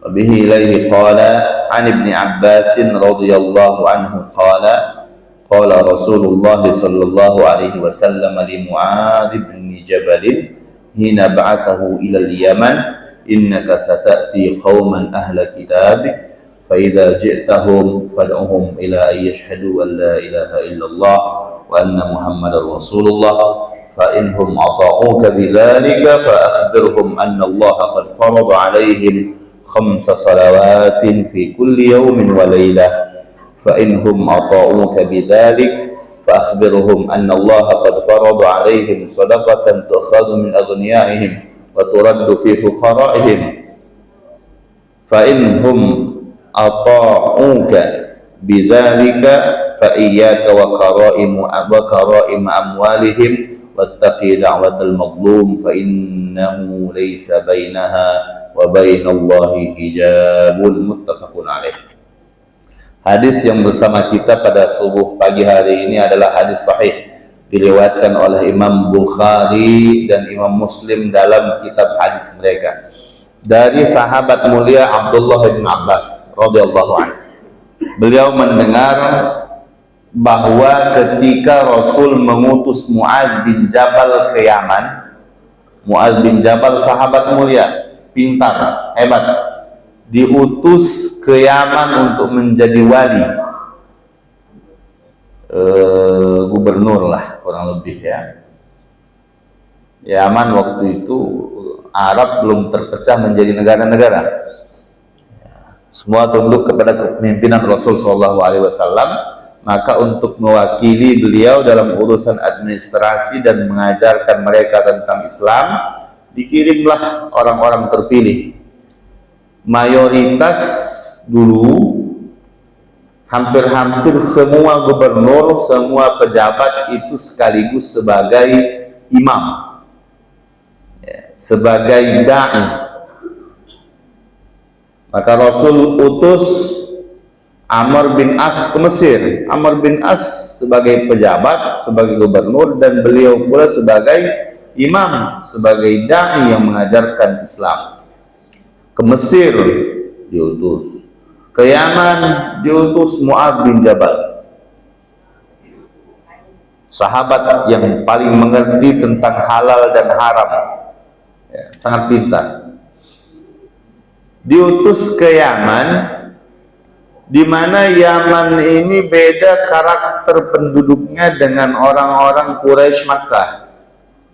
وبه إليه قال عن ابن عباس رضي الله عنه قال قال رسول الله صلى الله عليه وسلم لمعاذ بن جبل حين بعثه إلى اليمن إنك ستأتي قوما أهل كتاب فإذا جئتهم فادعهم إلى أن يشهدوا أن لا إله إلا الله وأن محمدا رسول الله فإنهم أطاعوك بذلك فأخبرهم أن الله قد فرض عليهم 5 صلوات في كل يوم وليلة فإنهم أطاعوك بذلك فأخبرهم أن الله قد فرض عليهم صدقة تؤخذ من أغنيائهم وترد في فقرائهم فإنهم أطاعوك بذلك فإياك وكرائم أموالهم واتقي دعوة المظلوم فإنه ليس بينها وبين الله حجاب متفق عليه. Hadis yang bersama kita pada subuh pagi hari ini adalah hadis sahih, diriwayatkan oleh Imam Bukhari dan Imam Muslim dalam kitab hadis mereka dari sahabat mulia Abdullah bin Abbas radhiyallahu anhu. Beliau mendengar bahwa ketika Rasul mengutus Mu'adz bin Jabal ke Yaman, Mu'adz bin Jabal sahabat mulia, pintar, hebat, diutus ke Yaman untuk menjadi wali, gubernur lah kurang lebih ya. Yaman waktu itu Arab belum terpecah menjadi negara-negara, semua tunduk kepada kepemimpinan Rasul SAW. Maka untuk mewakili beliau dalam urusan administrasi dan mengajarkan mereka tentang Islam, dikirimlah orang-orang terpilih. Mayoritas dulu, hampir-hampir semua gubernur, semua pejabat itu sekaligus sebagai imam, sebagai da'i. Maka Rasul utus Amr bin As ke Mesir. Amr bin As sebagai pejabat, sebagai gubernur, dan beliau pula sebagai imam, sebagai da'i yang mengajarkan Islam. Ke Mesir diutus, ke Yaman diutus Mu'adz bin Jabal, sahabat yang paling mengerti tentang halal dan haram, ya, sangat pintar. Diutus ke Yaman, di mana Yaman ini beda karakter penduduknya dengan orang-orang Quraisy Makkah.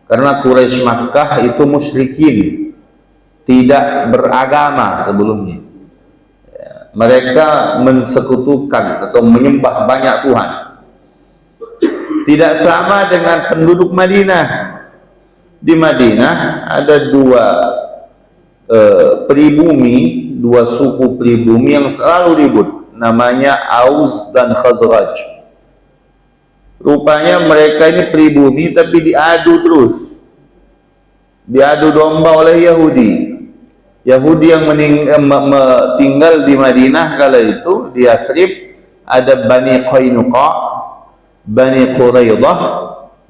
Karena Quraisy Makkah itu musyrikin, tidak beragama sebelumnya. Mereka mensekutukan atau menyembah banyak Tuhan. Tidak sama dengan penduduk Madinah. Di Madinah ada dua pribumi, dua suku pribumi yang selalu ribut, namanya Aus dan Khazraj. Rupanya mereka ini pribumi tapi diadu terus, diadu domba oleh Yahudi. Yahudi yang tinggal di Madinah kala itu, di Yasrib, ada Bani Qainuqa, Bani Quraidah,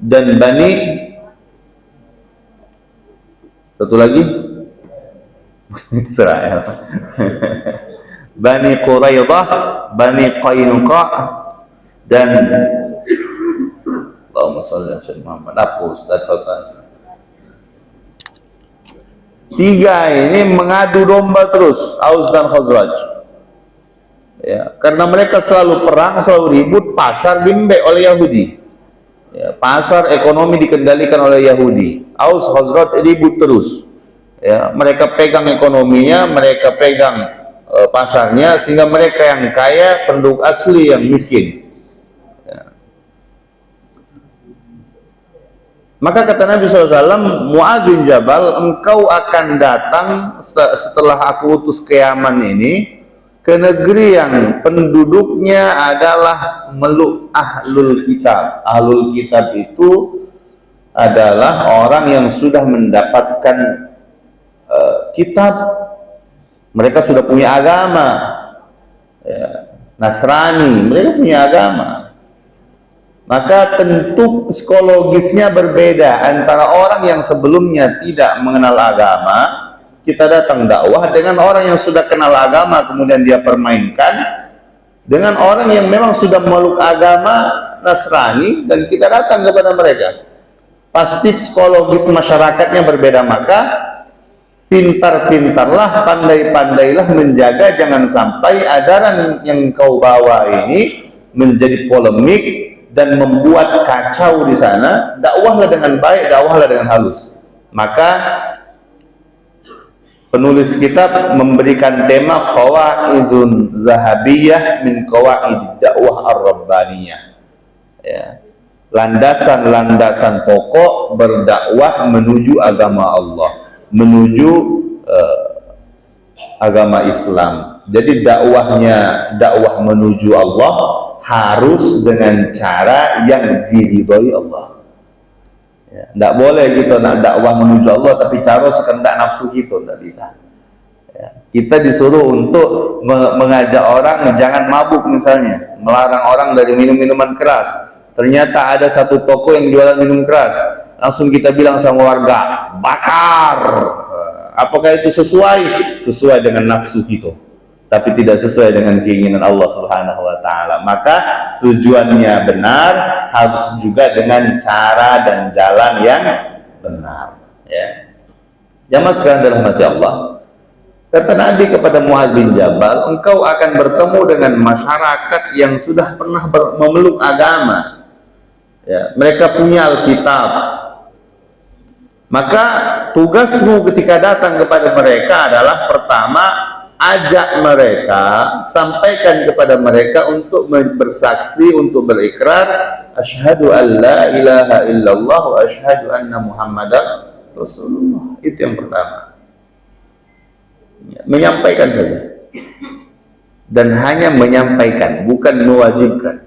dan Bani satu lagi Israel. Bani Quraidah, Bani Qainuqa, dan Allahumma shalli ala sayyidina Muhammad. Apa Ustaz Fatan? Tiga ini mengadu domba terus, Aus dan Khazraj. Ya, karena mereka selalu perang, selalu ribut. Pasar dimbek oleh Yahudi. Ya, pasar ekonomi dikendalikan oleh Yahudi. Aus Khazraj ribut terus. Ya, mereka pegang ekonominya, mereka pegang pasarnya, sehingga mereka yang kaya, penduduk asli yang miskin. Ya. Maka kata Nabi SAW, Mu'adz bin Jabal, engkau akan datang setelah aku utus ke Yaman ini, ke negeri yang penduduknya adalah meluk ahlul kitab. Ahlul kitab itu adalah orang yang sudah mendapatkan kitab, mereka sudah punya agama, ya, Nasrani, mereka punya agama. Maka tentu psikologisnya berbeda antara orang yang sebelumnya tidak mengenal agama kita datang dakwah dengan orang yang sudah kenal agama kemudian dia permainkan dengan orang yang memang sudah memeluk agama Nasrani dan kita datang kepada mereka, pasti psikologis masyarakatnya berbeda. Maka pintar-pintarlah, pandai-pandailah menjaga jangan sampai ajaran yang kau bawa ini menjadi polemik dan membuat kacau di sana. Dakwahlah dengan baik, dakwahlah dengan halus. Maka penulis kitab memberikan tema qawaidun zahabiyah min qawaid dakwah ar-rabbaniyah, ya, landasan-landasan pokok berdakwah menuju agama Allah, menuju agama Islam. Jadi dakwah menuju Allah harus dengan cara yang diridhoi Allah. Tidak boleh kita nak dakwah menuju Allah tapi cara sekendak nafsu kita, tidak bisa. Ya. Kita disuruh untuk mengajak orang jangan mabuk misalnya, melarang orang dari minum-minuman keras. Ternyata ada satu toko yang jualan minum keras, langsung kita bilang sama warga, bakar. Apakah itu sesuai dengan nafsu kita, tapi tidak sesuai dengan keinginan Allah Subhanahu wa taala. Maka tujuannya benar, harus juga dengan cara dan jalan yang benar, ya. Jamaah sekalian dirahmati Allah. Kata Nabi kepada Muadz bin Jabal, engkau akan bertemu dengan masyarakat yang sudah pernah memeluk agama, ya, mereka punya Alkitab. Maka tugasmu ketika datang kepada mereka adalah pertama, ajak mereka, sampaikan kepada mereka untuk bersaksi, untuk berikrar asyhadu an la ilaha illallah wa asyhadu anna muhammadar rasulullah. Itu yang pertama, ya, menyampaikan saja, dan hanya menyampaikan, bukan mewajibkan,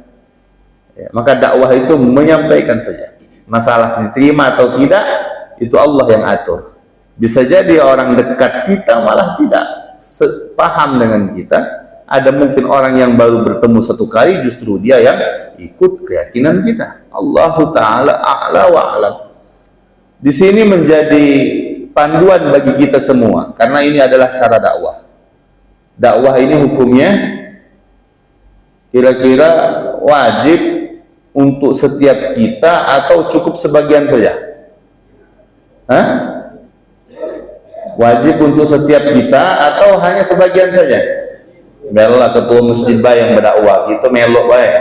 ya. Maka dakwah itu menyampaikan saja. Masalah diterima atau tidak itu Allah yang atur. Bisa jadi orang dekat kita malah tidak sepaham dengan kita. Ada mungkin orang yang baru bertemu satu kali, justru dia yang ikut keyakinan kita. Allahu Ta'ala a'la wa a'lam. Di sini menjadi panduan bagi kita semua, karena ini adalah cara dakwah. Dakwah ini hukumnya kira-kira wajib untuk setiap kita atau cukup sebagian saja? Wajib untuk setiap kita atau hanya sebagian saja? Biarlah ketua masjid yang berdakwah gitu melok baik.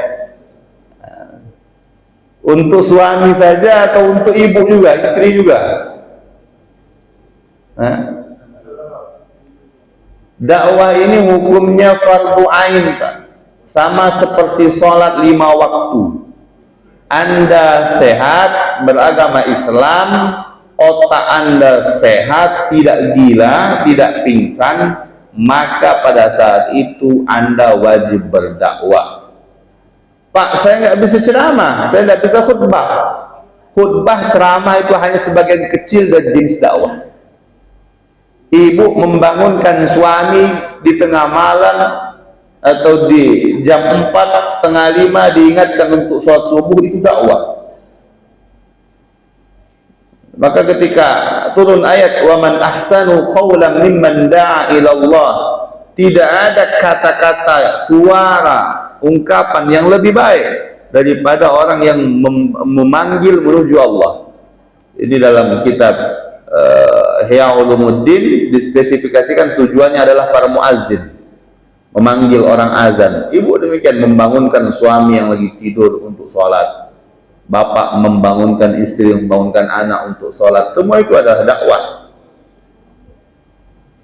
Untuk suami saja atau untuk ibu juga, istri juga? Dakwah ini hukumnya fardu ain, Pak. Sama seperti sholat 5 waktu. Anda sehat, beragama Islam, otak Anda sehat, tidak gila, tidak pingsan, maka pada saat itu Anda wajib berdakwah. Pak, saya nggak bisa ceramah, saya nggak bisa khutbah. Khutbah, ceramah itu hanya sebagian kecil dari jenis dakwah. Ibu membangunkan suami di tengah malam atau di jam 4, setengah 5 diingatkan untuk sholat subuh, itu dakwah. Maka ketika turun ayat wa man ahsanu qawlan mimman da'a ila Allah, tidak ada kata-kata, suara, ungkapan yang lebih baik daripada orang yang memanggil menuju Allah. Ini dalam kitab Ihya Ulumuddin dispesifikasikan tujuannya adalah para muazzin, memanggil orang azan. Ibu demikian membangunkan suami yang lagi tidur untuk sholat. Bapak membangunkan istri, membangunkan anak untuk sholat. Semua itu adalah dakwah.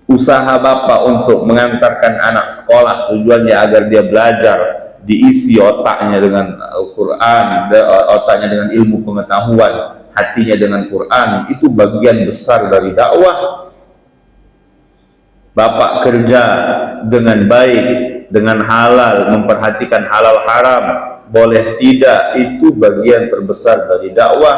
Usaha bapak untuk mengantarkan anak sekolah, tujuannya agar dia belajar, diisi otaknya dengan Al-Quran, otaknya dengan ilmu pengetahuan, hatinya dengan Quran, itu bagian besar dari dakwah. Bapak kerja dengan baik, dengan halal, memperhatikan halal haram, boleh tidak, itu bagian terbesar dari dakwah.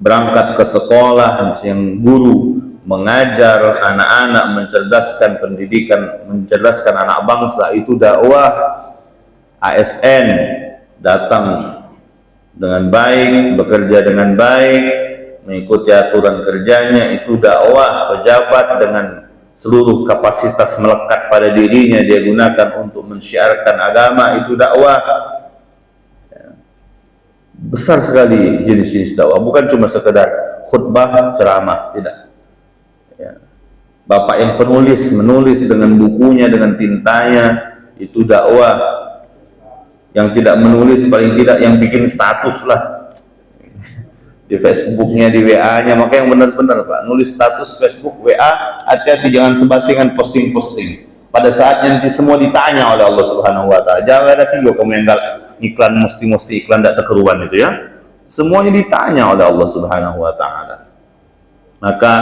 Berangkat ke sekolah, yang guru mengajar anak-anak, mencerdaskan pendidikan, mencerdaskan anak bangsa, itu dakwah. ASN datang dengan baik, bekerja dengan baik, mengikuti aturan kerjanya, itu dakwah. Pejabat dengan seluruh kapasitas melekat pada dirinya dia gunakan untuk mensyiarkan agama, itu dakwah. Besar sekali jenis-jenis dakwah, bukan cuma sekedar khutbah, ceramah, tidak. Bapak yang penulis menulis dengan bukunya, dengan tintanya, itu dakwah. Yang tidak menulis, paling tidak yang bikin status lah di Facebooknya, di WA-nya. Maka yang benar-benar Pak, nulis status Facebook, WA, hati-hati jangan sebasingan posting-posting. Pada saatnya nanti semua ditanya oleh Allah Subhanahu Wa Taala. Jangan ada sih kamu yang iklan, mesti iklan tidak terkeruan itu ya. Semuanya ditanya oleh Allah Subhanahu Wa Taala. Maka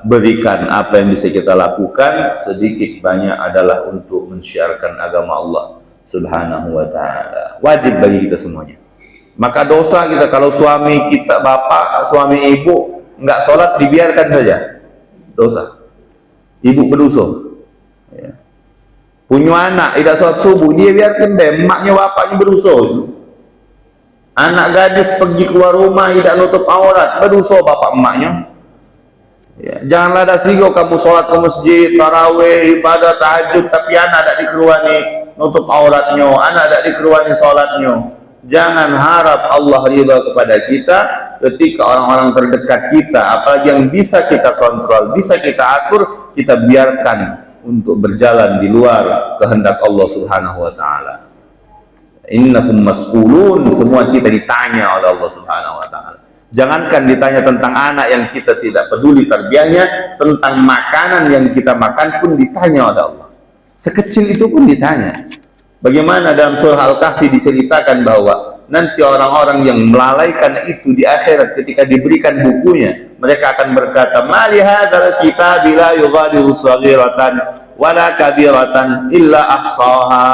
berikan apa yang bisa kita lakukan, sedikit banyak adalah untuk mensyiarkan agama Allah Subhanahu Wa Taala. Wajib bagi kita semuanya. Maka dosa kita kalau suami kita, bapak, suami ibu nggak sholat, dibiarkan saja, dosa. Ibu berdosa. Ya. Punya anak tidak sholat subuh, dia biarkan deh, emaknya bapaknya berdosa. Anak gadis pergi keluar rumah tidak nutup aurat, berdosa bapak emaknya. Ya, janganlah ada sigo kamu sholat ke masjid, tarawih, ibadah, tahajud, tapi anak tidak dikeruani nutup auratnya, anak tidak dikeruani sholatnya. Jangan harap Allah ridha kepada kita ketika orang-orang terdekat kita, apalagi yang bisa kita kontrol, bisa kita atur, kita biarkan untuk berjalan di luar kehendak Allah Subhanahu Wa Taala. Innakum mas'ulun, semua kita ditanya oleh Allah Subhanahu Wa Taala. Jangankan ditanya tentang anak yang kita tidak peduli tarbiyahnya, tentang makanan yang kita makan pun ditanya oleh Allah. Sekecil itu pun ditanya. Bagaimana dalam surah Al-Kahfi diceritakan bahwa nanti orang-orang yang melalaikan itu di akhirat ketika diberikan bukunya, mereka akan berkata, "Ma li hadzal kitabi la yughadiru shaghiratan wala kabiratan illa ahsaha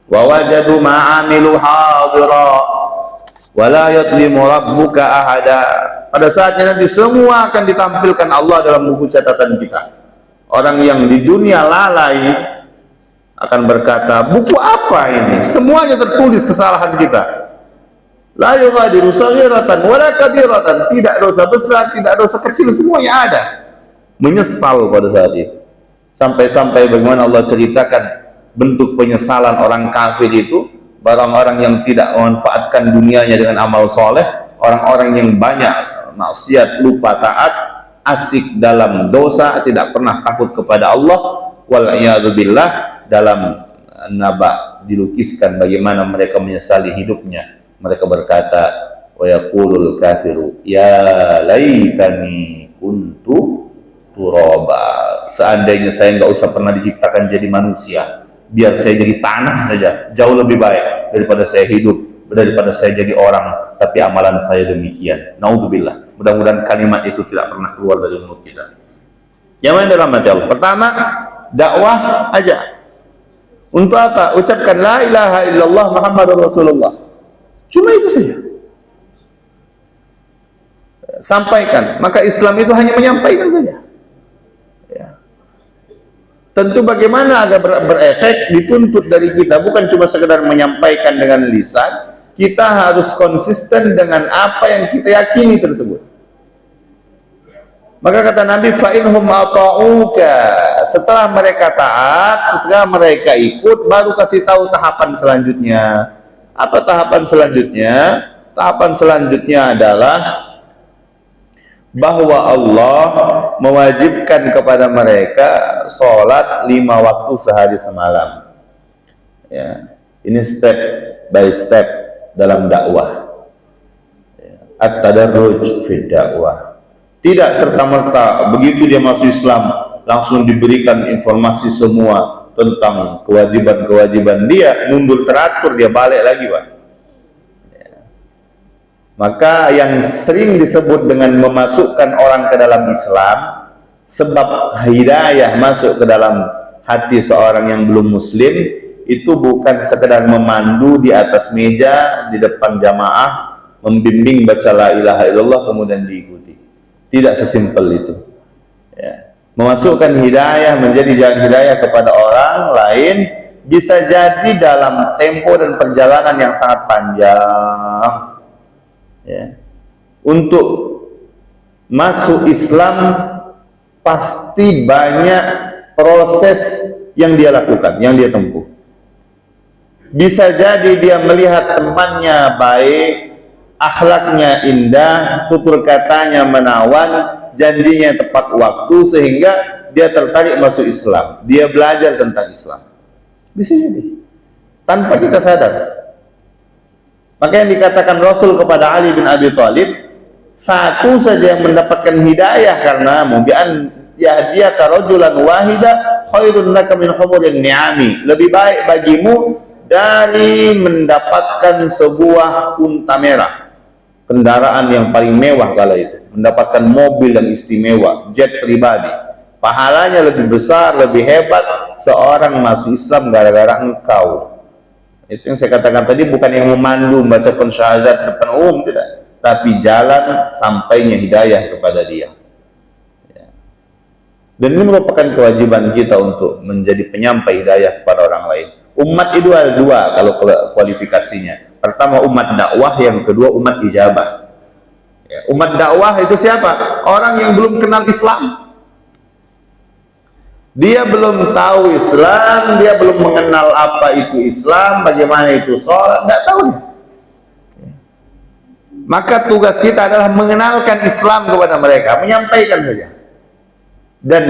wa wajadu ma 'amilu hadira wa la yadhlimu rabbuka ahada." Pada saatnya nanti semua akan ditampilkan Allah dalam buku catatan kita. Orang yang di dunia lalai akan berkata, buku apa ini? Semuanya tertulis kesalahan kita. La yughadiru shaghiratan wala kabiratan, tidak dosa besar, tidak dosa kecil, semuanya ada. Menyesal pada saat itu. Sampai-sampai bagaimana Allah ceritakan bentuk penyesalan orang kafir itu, orang-orang yang tidak memanfaatkan dunianya dengan amal soleh, orang-orang yang banyak maksiat, lupa taat, asik dalam dosa, tidak pernah takut kepada Allah, wal'iyadzubillah. Dalam naba dilukiskan bagaimana mereka menyesali hidupnya. Mereka berkata, wa yaqulul kafiru ya laitani kuntu turaba. Seandainya saya nggak usah pernah diciptakan jadi manusia, biar saya jadi tanah saja, jauh lebih baik daripada saya hidup, daripada saya jadi orang tapi amalan saya demikian. Naudzubillah. Mudah-mudahan kalimat itu tidak pernah keluar dari mulut kita. Yang mana dalam hati Allah? Pertama, dakwah aja. Untuk apa? Ucapkan la ilaha illallah Muhammadur Rasulullah. Cuma itu saja. Sampaikan. Maka Islam itu hanya menyampaikan saja. Ya. Tentu bagaimana agar berefek dituntut dari kita, bukan cuma sekedar menyampaikan dengan lisan. Kita harus konsisten dengan apa yang kita yakini tersebut. Maka kata Nabi, fa'inhum ata'uka, setelah mereka taat, setelah mereka ikut, baru kasih tahu tahapan selanjutnya. Apa tahapan selanjutnya? Tahapan selanjutnya adalah bahwa Allah mewajibkan kepada mereka sholat 5 waktu sehari semalam. Ya. Ini step by step dalam dakwah. At-tadarruj fi dakwah. Tidak serta-merta begitu dia masuk Islam langsung diberikan informasi semua tentang kewajiban-kewajiban dia, mundur teratur, dia balik lagi, Pak. Ya. Maka yang sering disebut dengan memasukkan orang ke dalam Islam, sebab hidayah masuk ke dalam hati seorang yang belum muslim, itu bukan sekedar memandu di atas meja di depan jamaah, membimbing baca la ilaha illallah kemudian diikuti. Tidak sesimpel itu. Ya. Memasukkan hidayah, menjadi jalan hidayah kepada orang lain, bisa jadi dalam tempo dan perjalanan yang sangat panjang. Ya. Untuk masuk Islam pasti banyak proses yang dia lakukan, yang dia tempuh. Bisa jadi dia melihat temannya baik, akhlaknya indah, tutur katanya menawan, janjinya tepat waktu, sehingga dia tertarik masuk Islam. Dia belajar tentang Islam. Bisa jadi tanpa kita sadar. Maka yang dikatakan Rasul kepada Ali bin Abi Thalib, satu saja yang mendapatkan hidayah karenamu, bi an yahdiyaka rajulan wahida khairun laka min humurin ni'ami. Lebih baik bagimu dari mendapatkan sebuah unta merah, kendaraan yang paling mewah kala itu, mendapatkan mobil yang istimewa, jet pribadi. Pahalanya lebih besar, lebih hebat seorang masuk Islam gara-gara engkau. Itu yang saya katakan tadi, bukan yang memandu membacakan syahadat depan umum, tidak, tapi jalan sampainya hidayah kepada dia. Ya. Dan ini merupakan kewajiban kita untuk menjadi penyampai hidayah kepada orang lain. Umat itu ada dua kalau kualifikasinya. Pertama umat dakwah, yang kedua umat ijabah. Ya, umat dakwah itu siapa? Orang yang belum kenal Islam. Dia belum tahu Islam, dia belum mengenal apa itu Islam, bagaimana itu sholat, nggak tahu. Maka tugas kita adalah mengenalkan Islam kepada mereka, menyampaikan saja. Dan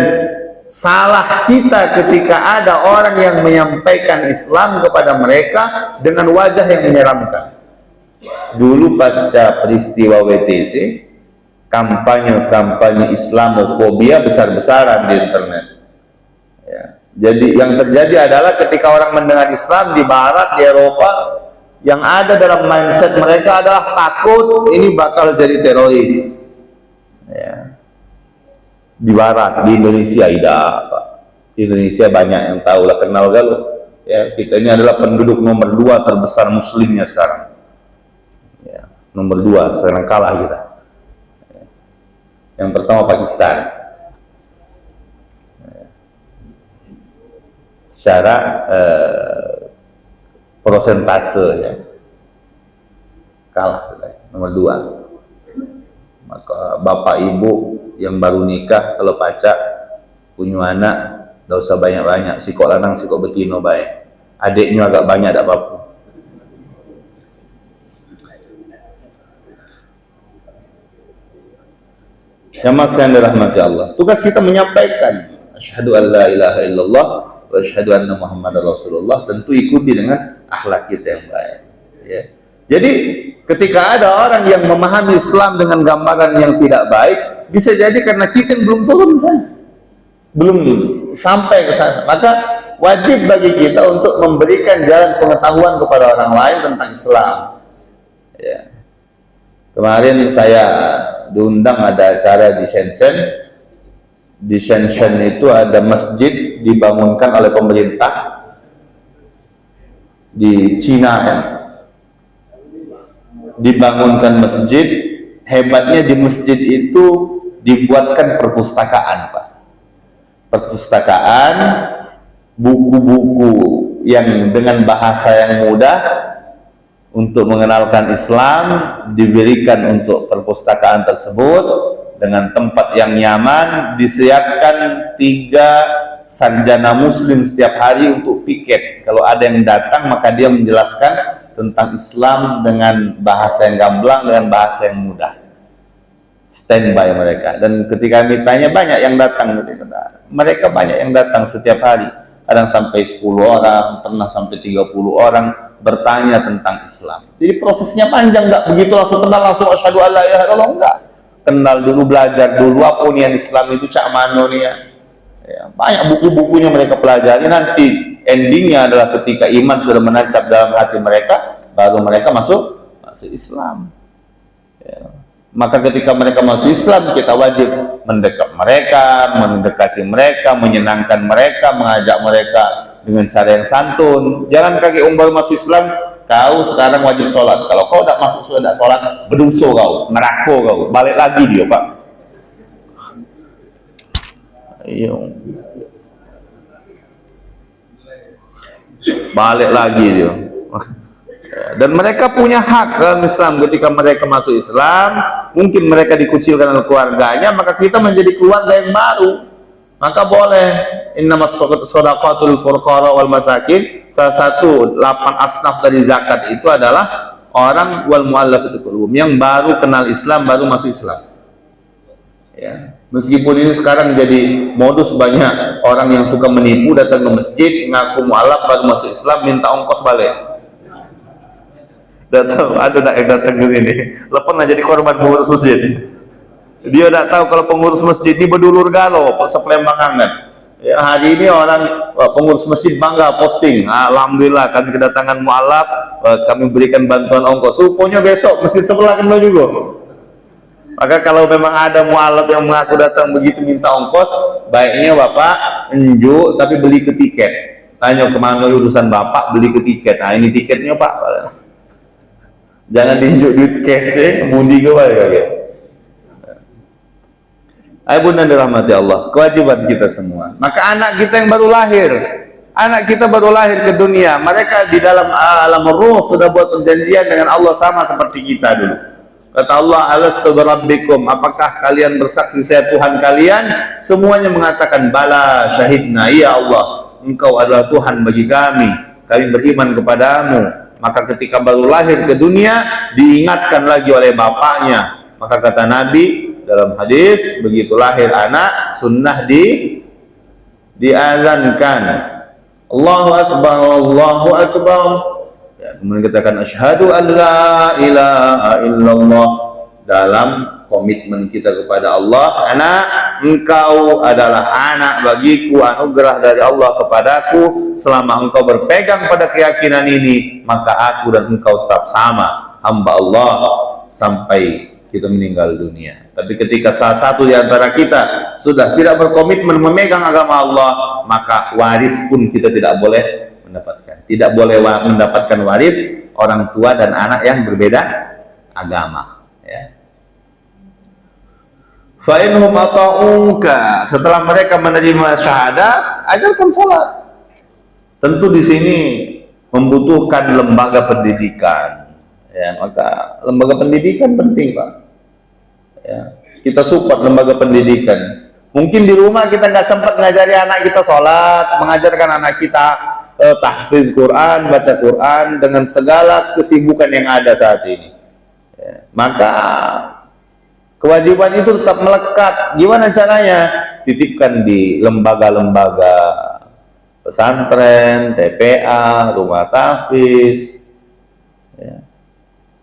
salah kita ketika ada orang yang menyampaikan Islam kepada mereka dengan wajah yang menyeramkan. Dulu pasca peristiwa WTC, kampanye-kampanye Islamofobia besar-besaran di internet. Ya. Jadi yang terjadi adalah ketika orang mendengar Islam di Barat, di Eropa, yang ada dalam mindset mereka adalah takut ini bakal jadi teroris. Ya. Di Barat, di Indonesia tidak, Pak. Di Indonesia banyak yang tahu lah, kenal galau. Ya, kita ini adalah penduduk nomor 2 terbesar muslimnya sekarang. Ya, nomor 2, sekarang kalah kita. Ya. Yang pertama Pakistan. Secara prosentase ya, kalah nomor 2. Maka bapak ibu yang baru nikah kalau pacak punya anak, tidak usah banyak-banyak, sikok lanang sikok betino baik, adiknya agak banyak tak apa-apa. Jamaah sekalian dirahmati Allah, tugas kita menyampaikan asyhadu an la ilaha illallah wa asyhadu anna Muhammadar Rasulullah, tentu ikuti dengan akhlak kita yang baik. Ya. Jadi ketika ada orang yang memahami Islam dengan gambaran yang tidak baik, bisa jadi karena kita yang belum turun sana, belum sampai ke sana. Maka wajib bagi kita untuk memberikan jalan pengetahuan kepada orang lain tentang Islam. Ya. Kemarin saya diundang ada acara di Shenzhen. Di Shenzhen itu ada masjid dibangunkan oleh pemerintah di Cina ya. Dibangunkan masjid, hebatnya di masjid itu dibuatkan perpustakaan, Pak. Perpustakaan, buku-buku yang dengan bahasa yang mudah untuk mengenalkan Islam diberikan untuk perpustakaan tersebut, dengan tempat yang nyaman, disiapkan 3 sarjana muslim setiap hari untuk piket. Kalau ada yang datang maka dia menjelaskan tentang Islam dengan bahasa yang gamblang, dengan bahasa yang mudah. Standby mereka. Dan ketika kami tanya, banyak yang datang. Mereka banyak yang datang setiap hari. Kadang sampai 10 orang, pernah sampai 30 orang bertanya tentang Islam. Jadi prosesnya panjang, nggak begitu langsung kenal langsung asyhadu alla ilaha illallah, enggak. Kenal dulu, belajar dulu apa nih Islam itu cak mano nih ya. Ya, banyak buku-bukunya mereka pelajari, nanti endingnya adalah ketika iman sudah menancap dalam hati mereka, baru mereka masuk Islam. Ya. Maka ketika mereka masuk Islam, kita wajib mendekati mereka, menyenangkan mereka, mengajak mereka dengan cara yang santun. Jangan kaki umbar masuk Islam, kau sekarang wajib sholat. Kalau kau tidak masuk sudah tidak sholat, berdosa kau, neraka kau, balik lagi dia, Pak. Ayo. Balik lagi dia. Dan mereka punya hak dalam Islam ketika mereka masuk Islam, mungkin mereka dikucilkan oleh keluarganya, maka kita menjadi keluarga yang baru. Maka boleh. Innamas shadaqatul fuqara wal masakin. Salah satu 8 asnaf dari zakat itu adalah orang wal mu'allafati qulubuhum, yang baru kenal Islam, baru masuk Islam. Ya. Meskipun ini sekarang jadi modus, banyak orang yang suka menipu, datang ke masjid ngaku mu'allaf baru masuk Islam, minta ongkos balik. Ada yang datang ke sini, pernah jadi korban pengurus masjid. Dia tidak tahu kalau pengurus masjid ini berdulur galau, sepelembang hangat. Ya, hari ini orang pengurus masjid bangga posting, alhamdulillah kami kedatangan mu'allaf, kami berikan bantuan ongkos. Rupanya besok masjid sebelah kena juga. Maka kalau memang ada mu'allaf yang mengaku datang begitu minta ongkos, baiknya bapak enjuk tapi beli ke tiket. Tanya kemana urusan bapak, beli ke tiket. Nah ini tiketnya pak, jangan diinjuk duit cash, mundi ke balik. Ayo bunda dirahmati Allah, kewajiban kita semua. Maka anak kita yang baru lahir, anak kita baru lahir ke dunia, mereka di dalam alam ruh sudah buat perjanjian dengan Allah sama seperti kita dulu. Kata Allah, alastu birabbikum, apakah kalian bersaksi saya Tuhan kalian? Semuanya mengatakan bala, syahidna, iya Allah, engkau adalah Tuhan bagi kami beriman kepadamu. Maka ketika baru lahir ke dunia, diingatkan lagi oleh bapaknya. Maka kata Nabi dalam hadis, begitu lahir anak sunnah diazankan, Allahu Akbar, Allahu Akbar. Ya, kemudian katakan asyhadu an la ilaha illallah, dalam komitmen kita kepada Allah, anak engkau adalah anak bagiku, anugerah dari Allah kepadaku. Selama engkau berpegang pada keyakinan ini, maka aku dan engkau tetap sama, hamba Allah sampai kita meninggal dunia. Tapi ketika salah satu di antara kita sudah tidak berkomitmen memegang agama Allah, maka waris pun kita tidak boleh mendapatkan. Tidak boleh mendapatkan waris orang tua dan anak yang berbeda agama. Ya. Fa inhum ata'uka, setelah mereka menerima syahadat, ajarkan salat. Tentu di sini membutuhkan lembaga pendidikan. Ya, maka lembaga pendidikan penting, Pak. Ya, kita support lembaga pendidikan. Mungkin di rumah kita nggak sempat ngajari anak kita sholat, mengajarkan anak kita tahfiz Quran, baca Quran, dengan segala kesibukan yang ada saat ini. Ya, maka kewajiban itu tetap melekat. Gimana caranya? Titipkan di lembaga-lembaga pesantren, TPA, rumah tahfiz. Ya.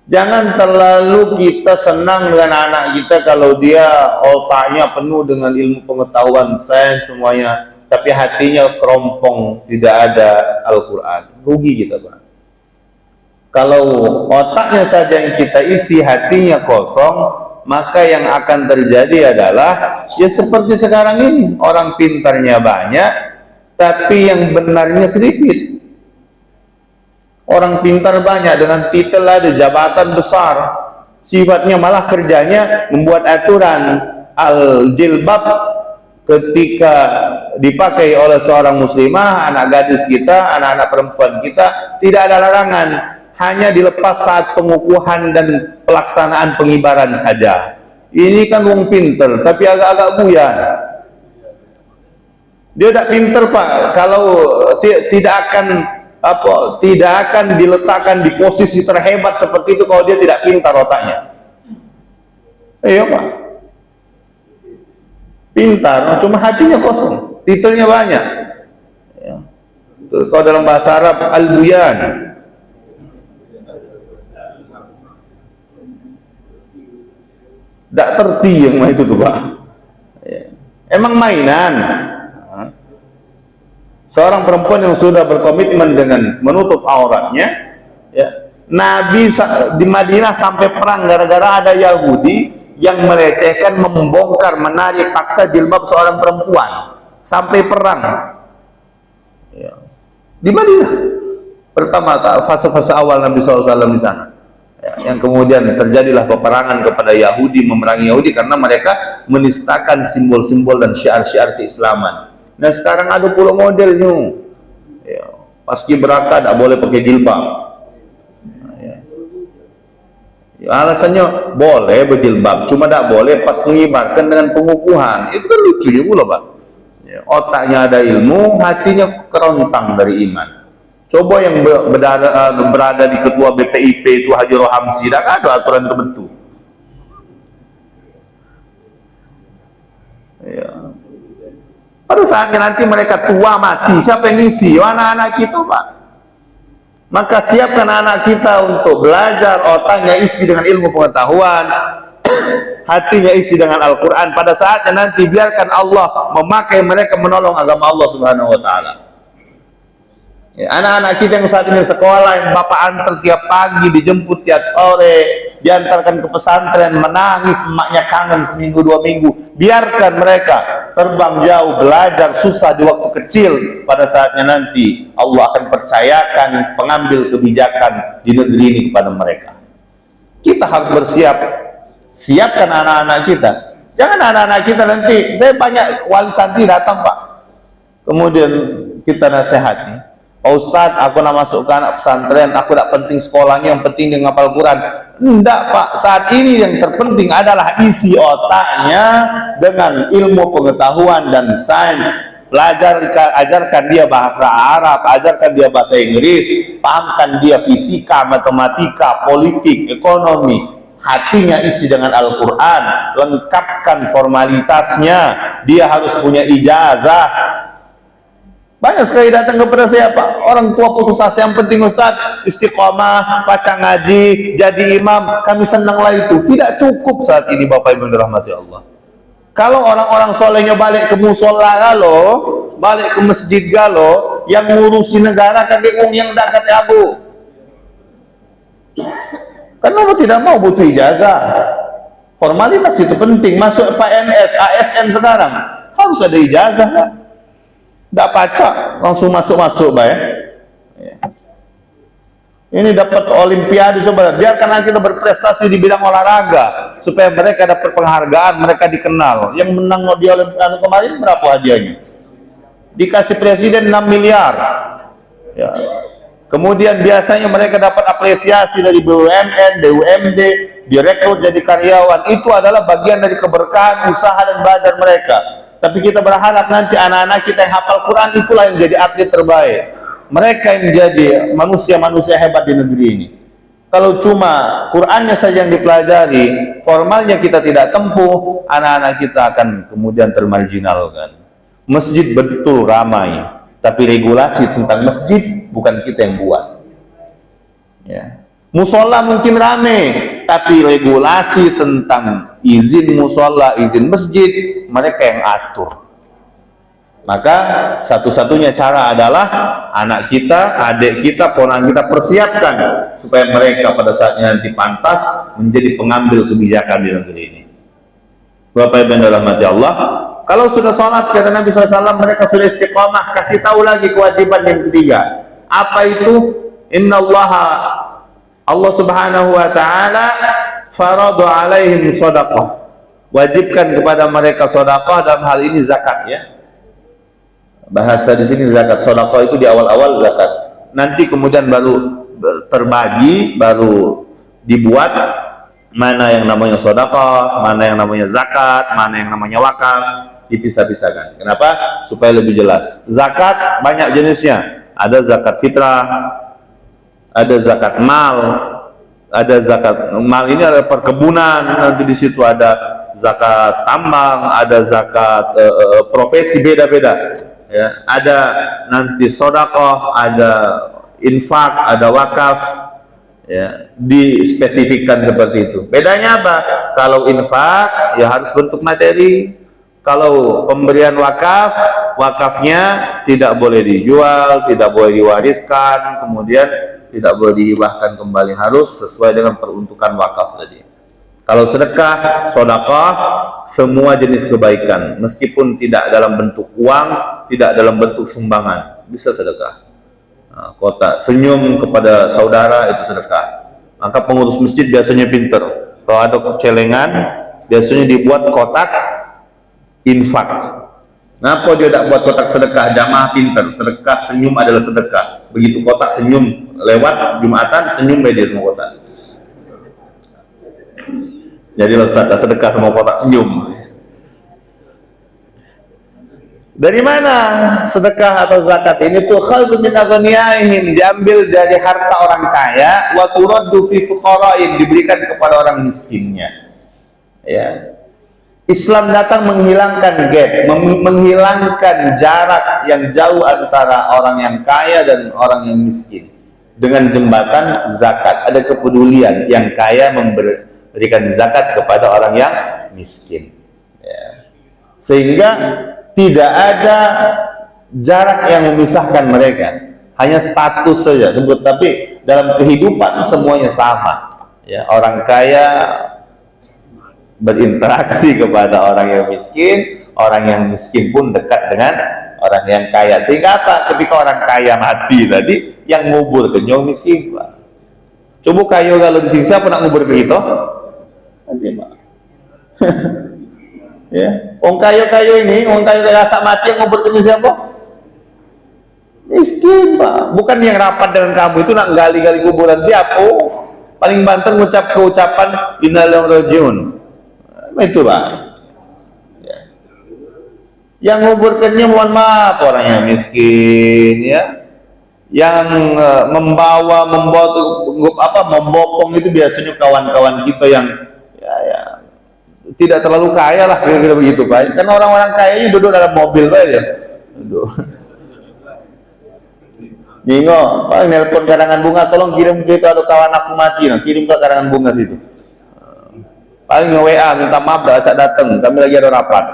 Jangan terlalu kita senang dengan anak kita kalau dia otaknya penuh dengan ilmu pengetahuan sains semuanya, tapi hatinya kerompong, tidak ada Al-Quran. Rugi kita, Pak. Kalau otaknya saja yang kita isi, hatinya kosong, maka yang akan terjadi adalah ya seperti sekarang ini, orang pintarnya banyak tapi yang benarnya sedikit. Orang pintar banyak dengan titel ada, jabatan besar, sifatnya malah kerjanya membuat aturan. Al-jilbab ketika dipakai oleh seorang muslimah, anak gadis kita, anak-anak perempuan kita, tidak ada larangan, hanya dilepas saat pengukuhan dan pelaksanaan pengibaran saja. Ini kan wong pinter tapi agak-agak buyan. Dia tidak pinter, Pak, kalau tidak akan diletakkan di posisi terhebat seperti itu kalau dia tidak pintar otaknya. Iya, Pak, pintar cuma hatinya kosong, titelnya banyak ya. Kalau dalam bahasa Arab al-buyan, tidak terti yang itu tuh, Pak ya. Emang mainan. Seorang perempuan yang sudah berkomitmen dengan menutup auratnya, ya, Nabi di Madinah sampai perang gara-gara ada Yahudi yang melecehkan, membongkar, menarik paksa jilbab seorang perempuan, sampai perang ya. Di Madinah pertama fase-fase awal Nabi SAW di sana ya, yang kemudian terjadilah peperangan kepada Yahudi, memerangi Yahudi karena mereka menistakan simbol-simbol dan syiar-syiar keislaman. Nah sekarang ada pula modelnya ya, paski beraka tidak boleh pakai jilbab. Nah, ya. Alasannya boleh berjilbab, cuma tidak boleh pas mengibarkan dengan pengukuhan. Itu kan lucu juga, Pak. Ya, otaknya ada ilmu, hatinya kerontang dari iman. Coba yang berada di ketua BPIP itu Haji Rohamsi, tidak ada aturan tertentu. Ya. Pada saatnya nanti mereka tua mati, siapa yang ngisi? Anak-anak kita, Pak. Maka siapkan anak kita untuk belajar, otaknya isi dengan ilmu pengetahuan, hatinya isi dengan Al-Quran. Pada saatnya nanti biarkan Allah memakai mereka menolong agama Allah Subhanahu wa Ta'ala. Ya, anak-anak kita yang saat ini sekolah, yang bapak antar tiap pagi, dijemput tiap sore, diantarkan ke pesantren, menangis, emaknya kangen seminggu 2 minggu, biarkan mereka terbang jauh, belajar susah di waktu kecil. Pada saatnya nanti Allah akan percayakan pengambil kebijakan di negeri ini kepada mereka. Kita harus bersiap, siapkan anak-anak kita. Jangan anak-anak kita nanti, saya banyak wali santri datang, Pak, kemudian kita nasihati, Pak Ustadz, aku nak masuk ke anak pesantren, aku tak penting sekolahnya, yang penting dia ngapal Quran. Enggak, Pak, saat ini yang terpenting adalah isi otaknya dengan ilmu pengetahuan dan sains. Ajarkan dia bahasa Arab, ajarkan dia bahasa Inggris, pahamkan dia fisika, matematika, politik, ekonomi. Hatinya isi dengan Al-Quran, lengkapkan formalitasnya, dia harus punya ijazah. Banyak sekali datang kepada saya, Pak, orang tua putus asa, yang penting Ustadz istiqomah, baca ngaji, jadi imam, kami senanglah itu. Tidak cukup saat ini, Bapak Ibu dirahmati Allah. Kalau orang-orang solehnya balik ke musola galo, balik ke masjid galo, yang ngurusi negara kakek yang tidak kata aku. Karena tidak mau butuh ijazah. Formalitas itu penting. Masuk PNS, ASN sekarang harus ada ijazah, Pak. Tidak pacak langsung masuk-masuk, Pak, ya. Ini dapat olimpiade, saudara. Biarkan kita berprestasi di bidang olahraga supaya mereka dapat penghargaan, mereka dikenal. Yang menang di olimpiade kemarin berapa hadiahnya? Dikasih presiden 6 miliar. Ya. Kemudian biasanya mereka dapat apresiasi dari BUMN, BUMD, direkrut jadi karyawan. Itu adalah bagian dari keberkahan usaha dan belajar mereka. Tapi kita berharap nanti anak-anak kita yang hafal Quran itulah yang jadi atlet terbaik. Mereka yang jadi manusia-manusia hebat di negeri ini. Kalau cuma Qurannya saja yang dipelajari, formalnya kita tidak tempuh, anak-anak kita akan kemudian termarginalkan. Masjid betul ramai, tapi regulasi tentang masjid bukan kita yang buat. Ya. Musola mungkin ramai, tapi regulasi tentang izin musola, izin masjid, mereka yang atur. Maka satu-satunya cara adalah anak kita, adik kita, ponakan kita persiapkan supaya mereka pada saatnya nanti pantas menjadi pengambil kebijakan di negeri ini. Bapak Ibu yang dirahmati Allah, kalau sudah sholat, kata Nabi SAW, mereka sudah istiqamah. Kasih tahu lagi kewajiban yang ketiga. Apa itu? Innallaha, Allah Subhanahu wa Ta'ala faradu alaihim sadaqah, wajibkan kepada mereka sedekah, dalam hal ini zakat, ya. Bahasa di sini zakat, sedekah itu di awal-awal zakat. Nanti kemudian baru terbagi, baru dibuat mana yang namanya sedekah, mana yang namanya zakat, mana yang namanya wakaf, dipisah-pisahkan. Kenapa? Supaya lebih jelas. Zakat banyak jenisnya. Ada zakat fitrah, ada zakat mal, ada zakat mal ini ada perkebunan, nanti di situ ada zakat tambang, ada zakat profesi beda-beda, ya. Ada nanti sedekah, ada infak, ada wakaf, ya, dispesifikkan seperti itu. Bedanya apa? Kalau infak ya harus bentuk materi. Kalau pemberian wakaf, wakafnya tidak boleh dijual, tidak boleh diwariskan, kemudian tidak boleh dihibahkan kembali, harus sesuai dengan peruntukan wakaf tadi. Kalau sedekah, sedekah, semua jenis kebaikan, meskipun tidak dalam bentuk uang, tidak dalam bentuk sumbangan, bisa sedekah. Nah, kotak senyum kepada saudara itu sedekah. Maka pengurus masjid biasanya pinter. Kalau ada celengan, biasanya dibuat kotak infak. Kenapa dia tidak buat kotak sedekah? Jamaah pinter. Sedekah senyum adalah sedekah. Begitu kotak senyum lewat Jumatan, senyum media semua kotak. Jadi Ustaz sedekah sama kotak senyum. Dari mana sedekah atau zakat ini? Tuh khadhu min aghniyaihim, diambil dari harta orang kaya, wa turaddu fi fuqara'in, diberikan kepada orang miskinnya. Ya. Islam datang menghilangkan gap, menghilangkan jarak yang jauh antara orang yang kaya dan orang yang miskin. Dengan jembatan zakat, ada kepedulian yang kaya memberikan zakat kepada orang yang miskin. Ya. Sehingga tidak ada jarak yang memisahkan mereka, hanya status saja sebut, tapi dalam kehidupan semuanya sama. Ya, orang kaya berinteraksi kepada orang yang miskin, orang yang miskin pun dekat dengan orang yang kaya. Sehingga apa? Ketika orang kaya mati tadi, yang ngubur ke nyong miskin, Pak. Coba kayo kalau di sini siapa nak ngubur ke kita? Nanti, Pak. Ya, orang kayo ini, orang kayo rasa mati yang ngubur ke siapa? Miskin, Pak. Bukan yang rapat dengan kamu itu nak gali-gali kuburan siapa? Paling banter mengucap keucapan innalillahi wa inna ilaihi raji'un. Itu, Pak. Ya. Yang nguburkannya mohon maaf orang yang miskin, ya. Yang membopong itu biasanya kawan-kawan kita yang ya tidak terlalu kaya lah, kira-kira begitu, Pak. Kan orang-orang kaya ini duduk dalam mobil, Pak, ya. Duduk. Nyingo, Pak, nelpon karangan bunga, tolong kirim ke itu, atau kawan aku mati, nah, kirim ke karangan bunga situ. Paling nge-WA, minta maaf, dah acak datang, kami lagi ada rapat.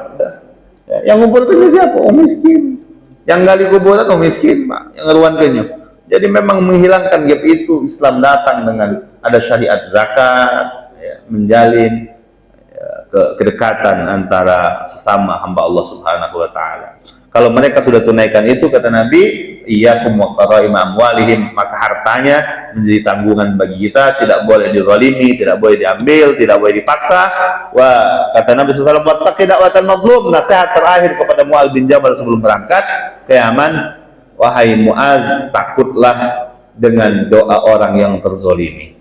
Ya, yang ngumpul itu siapa? Oh, miskin. Yang gali kuburan, oh miskin, Pak. Yang ngeruan kenyo. Jadi memang menghilangkan gap itu, Islam datang dengan ada syariat zakat, ya, menjalin kedekatan antara sesama hamba Allah Subhanahu wa taala. Kalau mereka sudah tunaikan itu, kata Nabi, iyyakum wa qara'im amwalihim, maka hartanya menjadi tanggungan bagi kita, tidak boleh dizalimi, tidak boleh diambil, tidak boleh dipaksa. Wah, kata Nabi sallallahu alaihi wasallam, wattaqi da'watal mazlum, nasihat terakhir kepada Mu'adz bin Jabal sebelum berangkat ke Yaman, wahai Mu'adz, takutlah dengan doa orang yang terzalimi.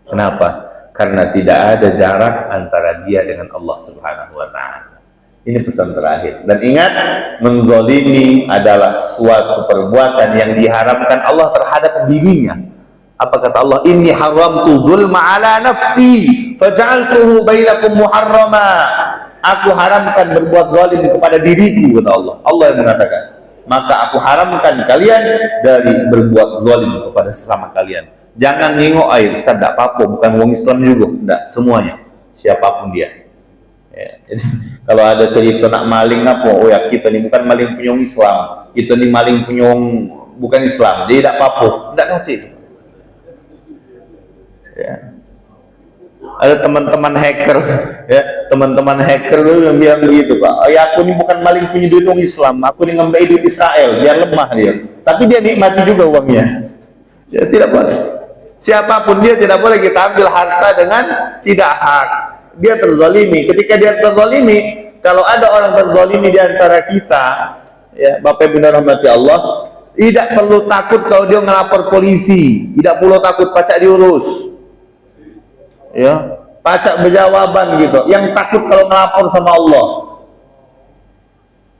Kenapa? Karena tidak ada jarak antara dia dengan Allah Subhanahu wa ta'ala. Ini pesan terakhir. Dan ingat, menzalimi adalah suatu perbuatan yang diharamkan Allah terhadap dirinya. Apa kata Allah? Inni haramtu dzulma ala nafsi faj'altuhu bainakum muharrama. Aku haramkan berbuat zalim kepada diriku, kata Allah. Allah yang mengatakan, maka aku haramkan kalian dari berbuat zalim kepada sesama kalian. Jangan nengok air, Ustaz, tidak apa-apa, bukan wong Islam juga, tidak, semuanya, siapapun dia. Ya, jadi kalau ada cerita nak maling apa, oh ya kita ni bukan maling punya Islam, kita ni maling punya bukan Islam, jadi tidak apa-apa, tidak ngerti. Ya. Ada teman-teman hacker, ya, teman-teman hacker itu yang bilang begitu, Pak. Ya aku ni bukan maling punya duit orang Islam, aku ni ngambil duit Israel, biar lemah dia. Tapi dia nikmati juga uangnya. Ya tidak boleh. Siapapun dia tidak boleh kita ambil harta dengan tidak hak. Dia terzalimi. Ketika dia terzalimi, kalau ada orang terzalimi di antara kita, ya Bapak Ibu rahmati Allah, tidak perlu takut kalau dia ngelapor polisi, tidak perlu takut pacak diurus, ya pacak berjawaban gitu. Yang takut kalau ngelapor sama Allah.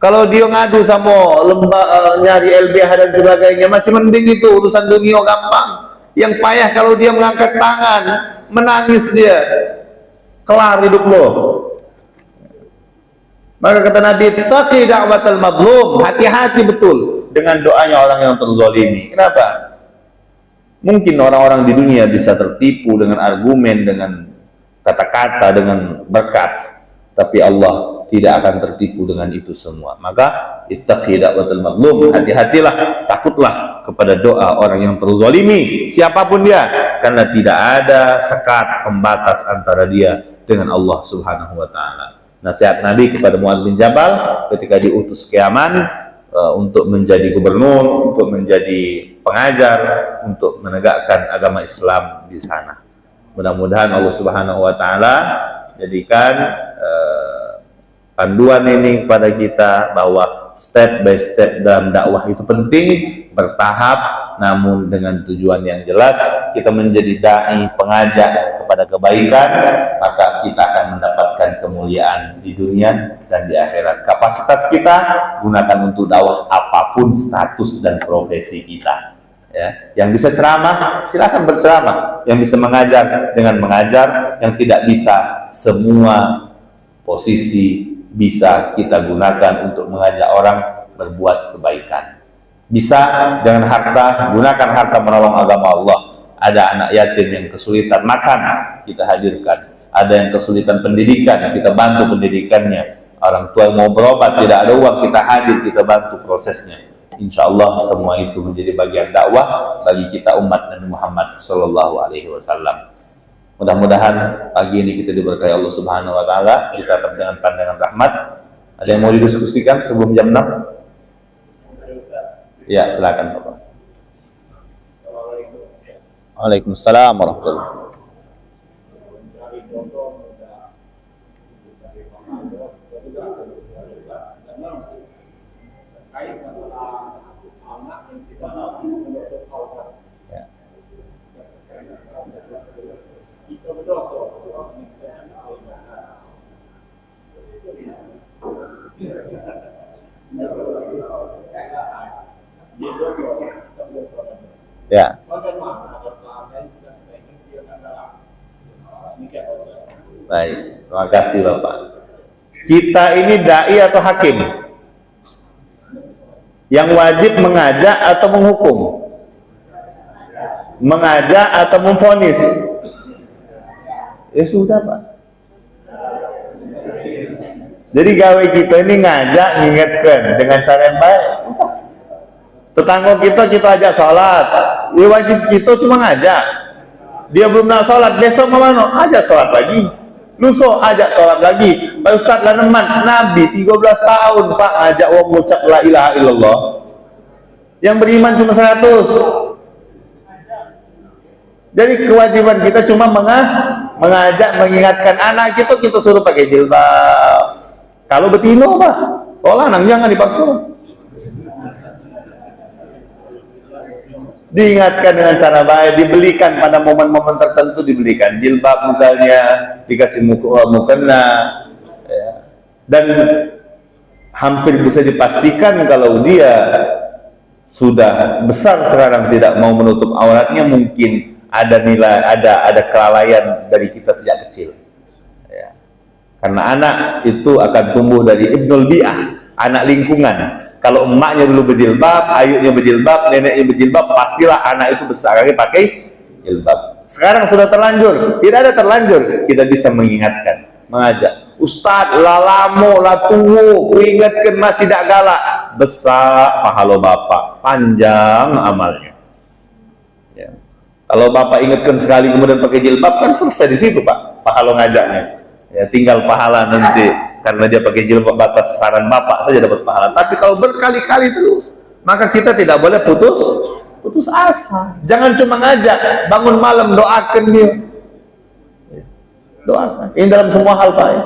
Kalau dia ngadu sama nyari LBH dan sebagainya, masih mending itu urusan dunia gampang. Yang payah kalau dia mengangkat tangan, menangis dia, kelar hidup lo. Maka kata Nabi, taqi da'watal mazlum, hati-hati betul dengan doanya orang yang terzalimi. Kenapa? Mungkin orang-orang di dunia bisa tertipu dengan argumen, dengan kata-kata, dengan berkas, tapi Allah tidak akan tertipu dengan itu semua. Maka ittaqi da'watal mazlum, hati-hatilah, takutlah kepada doa orang yang terzalimi, siapapun dia, karena tidak ada sekat pembatas antara dia dengan Allah Subhanahu wa taala. Nasihat Nabi kepada Mu'adz bin Jabal ketika diutus ke Yaman untuk menjadi gubernur, untuk menjadi pengajar, untuk menegakkan agama Islam di sana. Mudah-mudahan Allah Subhanahu wa taala jadikan panduan ini kepada kita bahwa step by step dalam dakwah itu penting, bertahap, namun dengan tujuan yang jelas. Kita menjadi dai, pengajak kepada kebaikan, maka kita akan mendapatkan kemuliaan di dunia dan di akhirat. Kapasitas kita gunakan untuk dakwah apapun status dan profesi kita. Ya, yang bisa ceramah silakan berceramah, yang bisa mengajar dengan mengajar, yang tidak bisa, semua posisi bisa kita gunakan untuk mengajak orang berbuat kebaikan. Bisa dengan harta, gunakan harta menolong agama Allah. Ada anak yatim yang kesulitan makan, kita hadirkan. Ada yang kesulitan pendidikan, kita bantu pendidikannya. Orang tua yang mau berobat, tidak ada uang, kita hadir, kita bantu prosesnya. Insya Allah semua itu menjadi bagian dakwah bagi kita umat Nabi Muhammad Sallallahu Alaihi Wasallam. Mudah-mudahan pagi ini kita diberkahi Allah Subhanahu Wa Taala, kita tetap dengan pandangan rahmat. Ada yang mau didiskusikan sebelum jam 6? Ya, silakan Bapak. Waalaikumsalam warahmatullahi wabarakatuh. Ya. Baik, terima kasih Bapak. Kita ini dai atau hakim? Yang wajib mengajak atau menghukum? Mengajak atau memvonis? Ya sudah Pak. Jadi gawe kita ini ngajak, ngingetkan dengan cara yang baik. Tetangga kita ajak sholat, ya wajib kita cuma ngajak. Dia belum nak sholat, besok mana? Ajak sholat lagi. Luso ajak sholat lagi. Pak Ustadz Laneman, Nabi 13 tahun Pak ngajak orang mengucap la ilaha illallah. Yang beriman cuma 100. Jadi kewajiban kita cuma mengajak, mengingatkan anak kita suruh pakai jilbab. Kalau betino Pak, kalau lanang jangan dipaksa. Diingatkan dengan cara baik, dibelikan pada momen-momen tertentu, dibelikan jilbab misalnya, dikasih mukena, ya. Dan hampir bisa dipastikan kalau dia sudah besar sekarang tidak mau menutup auratnya, mungkin ada nilai, ada kelalaian dari kita sejak kecil. Ya. Karena anak itu akan tumbuh dari ibnul bi'ah, anak lingkungan. Kalau emaknya dulu berjilbab, ayahnya berjilbab, neneknya berjilbab, pastilah anak itu besar lagi pakai jilbab. Sekarang sudah terlanjur, tidak ada terlanjur, kita bisa mengingatkan, mengajak. Ustadz, lalamo, latuwo, ingatkan masih tidak galak, besar pahala bapak, panjang amalnya. Ya. Kalau bapak ingatkan sekali kemudian pakai jilbab, kan selesai di situ Pak, pahala ngajaknya. Ya, tinggal pahala nanti. Karena dia pakai jilbab batas saran bapak saja dapat pahala. Tapi kalau berkali-kali terus, maka kita tidak boleh putus asa. Jangan cuma ngajak, bangun malam doakan dia. Doakan. Ini dalam semua hal Pak ya.